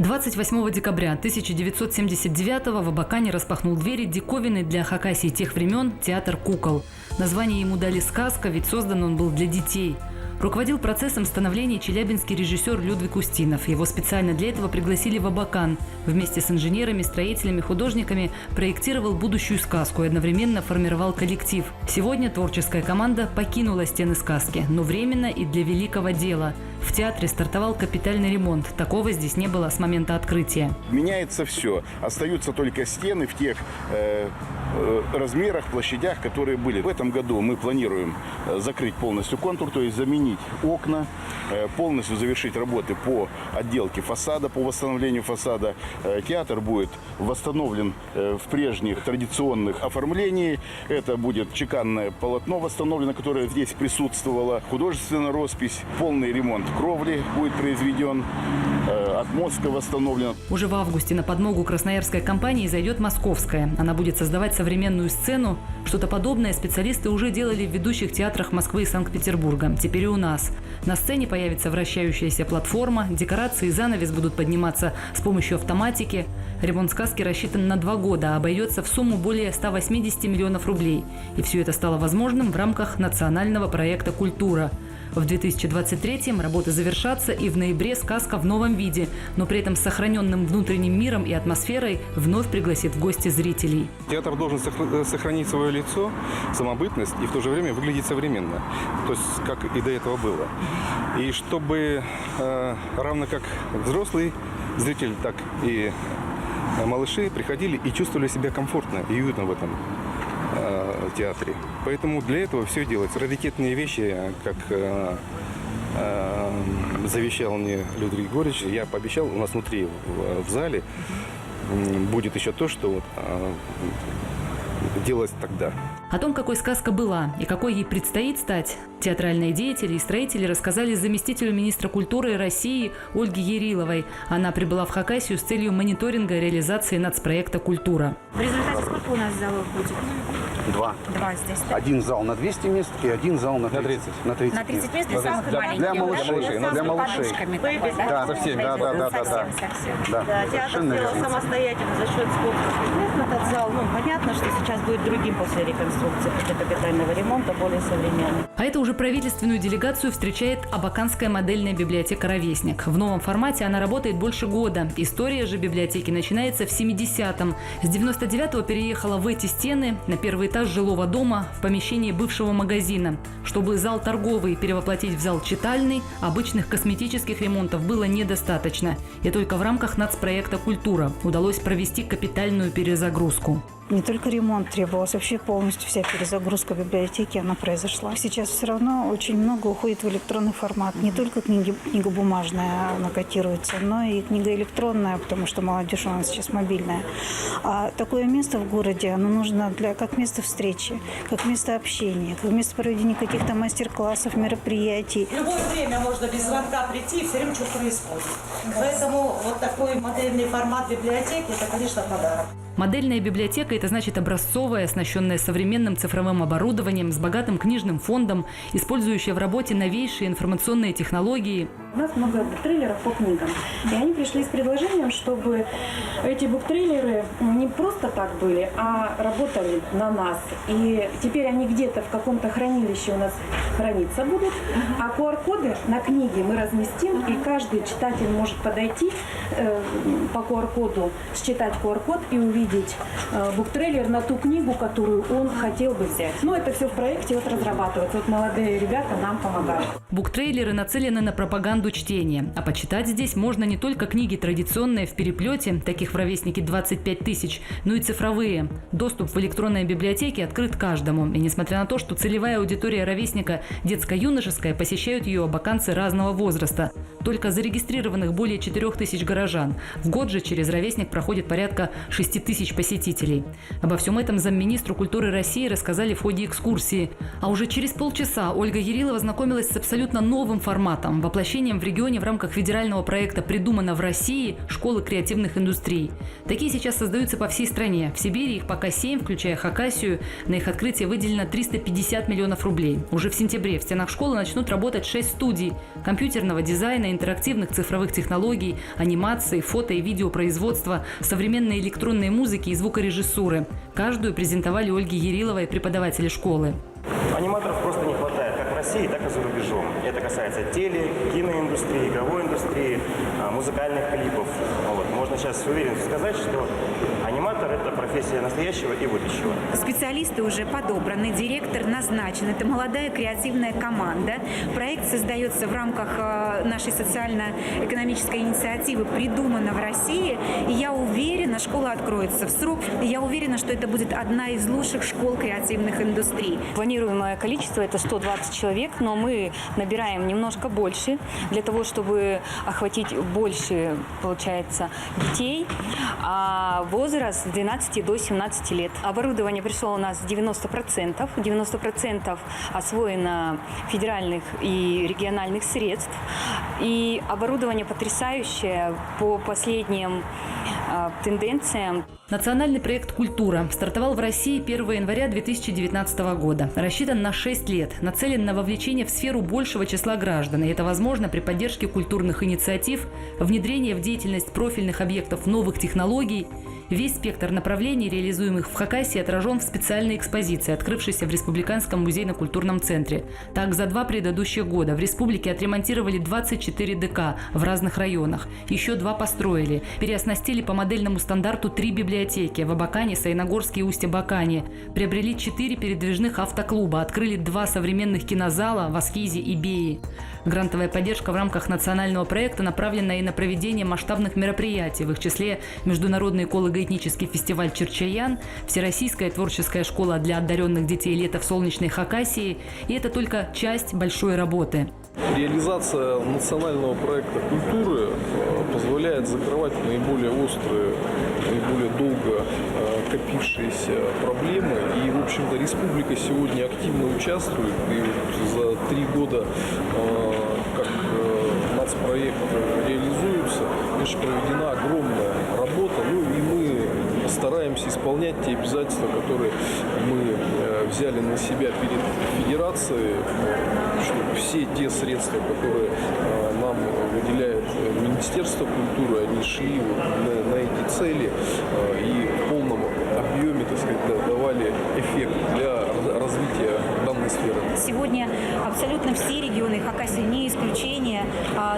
28 декабря 1979-го в Абакане распахнул двери диковинный для Хакасии тех времен театр кукол. Название ему дали «Сказка», ведь создан он был для детей. Руководил процессом становления челябинский режиссер Людвиг Устинов. Его специально для этого пригласили в Абакан. Вместе с инженерами, строителями, художниками проектировал будущую сказку и одновременно формировал коллектив. Сегодня творческая команда покинула стены сказки, но временно и для великого дела. В театре стартовал капитальный ремонт. Такого здесь не было с момента открытия. Меняется все. Остаются только стены в тех размерах, площадях, которые были. В этом году мы планируем закрыть полностью контур, то есть заменить окна, полностью завершить работы по отделке фасада, по восстановлению фасада. Театр будет восстановлен в прежних традиционных оформлениях. Это будет чеканное полотно восстановлено, которое здесь присутствовало, художественная роспись, полный ремонт кровли будет произведен, отмостка восстановлена. Уже в августе на подмогу красноярской компании зайдет московская. Она будет создавать современную сцену. Что-то подобное специалисты уже делали в ведущих театрах Москвы и Санкт-Петербурга. Теперь и у нас. На сцене появится вращающаяся платформа, декорации и занавес будут подниматься с помощью автоматики. Ремонт сказки рассчитан на 2 года, а обойдется в сумму более 180 миллионов рублей. И все это стало возможным в рамках национального проекта «Культура». В 2023-м работы завершатся, и в ноябре сказка в новом виде, но при этом с сохраненным внутренним миром и атмосферой вновь пригласит в гости зрителей. Театр должен сохранить свое лицо, самобытность и в то же время выглядеть современно, то есть как и до этого было. И чтобы равно как взрослый зритель, так и малыши приходили и чувствовали себя комфортно и уютно в этом театре. Поэтому для этого все делается. Раритетные вещи, как завещал мне Людвиг Григорьевич, я пообещал, у нас внутри в зале будет еще то, что делалось тогда. О том, какой сказка была и какой ей предстоит стать, театральные деятели и строители рассказали заместителю министра культуры России Ольге Яриловой. Она прибыла в Хакасию с целью мониторинга реализации нацпроекта «Культура». В результате сколько у нас залов будет? 2. 2 здесь, да? Один зал на 200 мест и один зал на 30. На 30 мест для самых маленьких. Для малышей. Да? Для малышей. Подушками такой, да? Да, совсем, Совсем. Да, Театр совершенно сделал верно. самостоятельно за счет спонсорских мест этот зал. Понятно, что сейчас будет другим после реконструкции, после капитального ремонта, более современным. А это уже правительственную делегацию встречает Абаканская модельная библиотека «Ровесник». В новом формате она работает больше года. История же библиотеки начинается в 70-м. С 99-го переехала в эти стены, на первый этаж жилого дома, в помещении бывшего магазина. Чтобы зал торговый перевоплотить в зал читальный, обычных косметических ремонтов было недостаточно. И только в рамках нацпроекта «Культура» удалось провести капитальную перезагрузку. Не только ремонт требовался, вообще полностью вся перезагрузка библиотеки, она произошла. Сейчас все равно очень много уходит в электронный формат. Не только книга бумажная, она котируется, но и книга электронная, потому что молодежь у нас сейчас мобильная. А такое место в городе, оно нужно как место встречи, как место общения, как место проведения каких-то мастер-классов, мероприятий. В любое время можно без звонка прийти, и все время что-то происходит. Поэтому вот такой модельный формат библиотеки – это, конечно, подарок. Модельная библиотека – это значит образцовая, оснащенная современным цифровым оборудованием, с богатым книжным фондом, использующая в работе новейшие информационные технологии. У нас много буктрейлеров по книгам. И они пришли с предложением, чтобы эти буктрейлеры не просто так были, а работали на нас. И теперь они где-то в каком-то хранилище у нас храниться будут. А QR-коды на книге мы разместим, и каждый читатель может подойти по QR-коду, считать QR-код и увидеть буктрейлер на ту книгу, которую он хотел бы взять. Но это все в проекте разрабатывается. Молодые ребята нам помогают. Буктрейлеры нацелены на пропаганду чтения. А почитать здесь можно не только книги традиционные в переплете, таких в «Ровеснике» 25 тысяч, но и цифровые. Доступ в электронные библиотеки открыт каждому. И несмотря на то, что целевая аудитория «Ровесника» детско-юношеская, посещают ее абаканцы разного возраста. Только зарегистрированных более 4 тысяч горожан. В год же через «Ровесник» проходит порядка 6 тысяч посетителей. Обо всем этом замминистру культуры России рассказали в ходе экскурсии. А уже через полчаса Ольга Ярилова знакомилась с абсолютно новым форматом – воплощением направлением в регионе в рамках федерального проекта «Придумано в России. Школы креативных индустрий». Такие сейчас создаются по всей стране. В Сибири их пока 7, включая Хакасию. На их открытие выделено 350 миллионов рублей. Уже в сентябре в стенах школы начнут работать 6 студий компьютерного дизайна, интерактивных цифровых технологий, анимации, фото- и видеопроизводства, современной электронной музыки и звукорежиссуры. Каждую презентовали Ольге Яриловой, преподаватели школы. Аниматоров просто не хватает как в России, так и за рубежом. Это касается киноиндустрии, игровой индустрии, музыкальных клипов. Вот. Можно сейчас с уверенностью сказать, что аниматор – это профессия настоящего и будущего. Специалисты уже подобраны, директор назначен. Это молодая креативная команда. Проект создается в рамках нашей социально-экономической инициативы «Придумано в России». И я уверена, школа откроется в срок. И я уверена, что это будет одна из лучших школ креативных индустрий. Планируемое количество – это 120 человек, но мы набираем немножко больше для того, чтобы охватить больше, получается, детей. А возраст с 12 до 17 лет. Оборудование пришло у нас 90%. 90% освоено федеральных и региональных средств. И оборудование потрясающее по последним тенденциям. Национальный проект «Культура» стартовал в России 1 января 2019 года. Рассчитан на 6 лет, нацелен на вовлечение в сферу большего числа граждан. И это возможно при поддержке культурных инициатив, внедрение в деятельность профильных объектов новых технологий. Весь спектр направлений, реализуемых в Хакасии, отражен в специальной экспозиции, открывшейся в Республиканском музейно-культурном центре. Так, за 2 предыдущих года в республике отремонтировали 24 ДК в разных районах. Еще 2 построили. Переоснастили по модельному стандарту 3 библиотеки в Абакане, Саяногорске и Усть-Абакане. Приобрели 4 передвижных автоклуба. Открыли 2 современных кинозала в Аскизе и Бее. Грантовая поддержка в рамках национального проекта направлена и на проведение масштабных мероприятий, в их числе Международный эколого-этнический фестиваль «Черчаян», Всероссийская творческая школа для одаренных детей «Лето в солнечной Хакасии». И это только часть большой работы. Реализация национального проекта культуры позволяет закрывать наиболее острые, наиболее долго копившиеся проблемы. И, в общем-то, республика сегодня активно участвует. И вот за 3 года, как нацпроект реализуется, конечно, проведена огромная работа. Ну и мы стараемся исполнять те обязательства, которые мы взяли на себя перед федерацией, чтобы все те средства, которые нам выделяет Министерство культуры, они шли на эти цели и в полном объеме, так сказать, давали эффект для развития данной сферы. Сегодня абсолютно все регионы Хакасии, не исключение,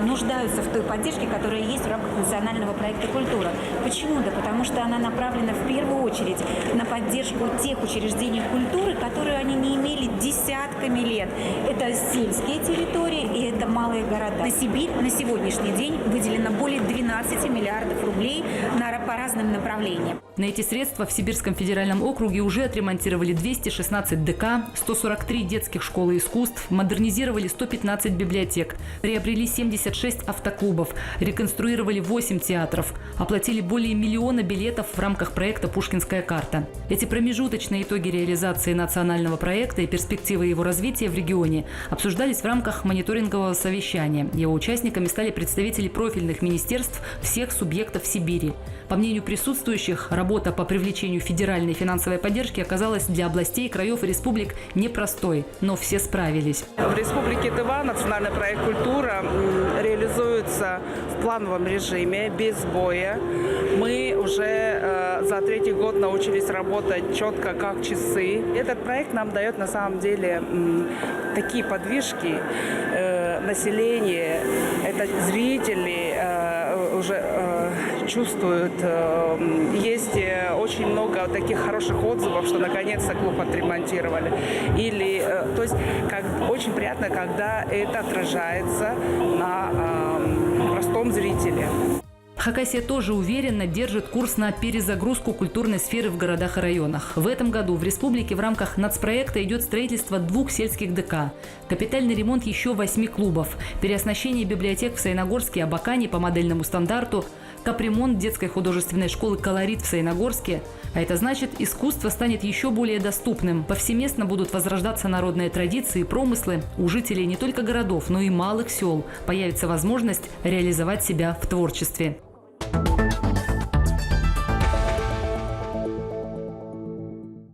нуждаются в той поддержке, которая есть в рамках национального проекта «Культура». Почему? Да потому что она направлена в первую очередь на поддержку тех учреждений культуры, которые они не имели десятками лет. Это сельские территории и это малые города. На Сибирь на сегодняшний день выделено более 12 миллиардов рублей по разным направлениям. На эти средства в Сибирском федеральном округе уже отремонтировали 216 ДК, 143 детских школы искусств, модернизировали 115 библиотек, приобрели 76 автоклубов, реконструировали 8 театров, оплатили более 1 миллиона билетов в рамках проекта «Пушкинская карта». Эти промежуточные итоги реализации национального проекта и перспективы его развития в регионе обсуждались в рамках мониторингового совещания. Его участниками стали представители профильных министерств всех субъектов Сибири. По мнению присутствующих, работа по привлечению федеральной финансовой поддержки оказалась для областей, краев и республик непростой, но все справились. В Республике Тыва национальный проект «Культура» реализуется в плановом режиме, без сбоя. Мы уже за 3-й год научились работать четко, как часы. Этот проект нам дает на самом деле такие подвижки. Население, это зрители уже чувствуют. Есть очень много таких хороших отзывов, что наконец-то клуб отремонтировали. Или, то есть, очень приятно, когда это отражается на простом зрителе. Хакасия тоже уверенно держит курс на перезагрузку культурной сферы в городах и районах. В этом году в республике в рамках нацпроекта идет строительство 2 сельских ДК, капитальный ремонт еще 8 клубов, переоснащение библиотек в Саяногорске и Абакане по модельному стандарту, капремонт детской художественной школы «Колорит» в Саяногорске. А это значит, искусство станет еще более доступным. Повсеместно будут возрождаться народные традиции и промыслы. У жителей не только городов, но и малых сел появится возможность реализовать себя в творчестве.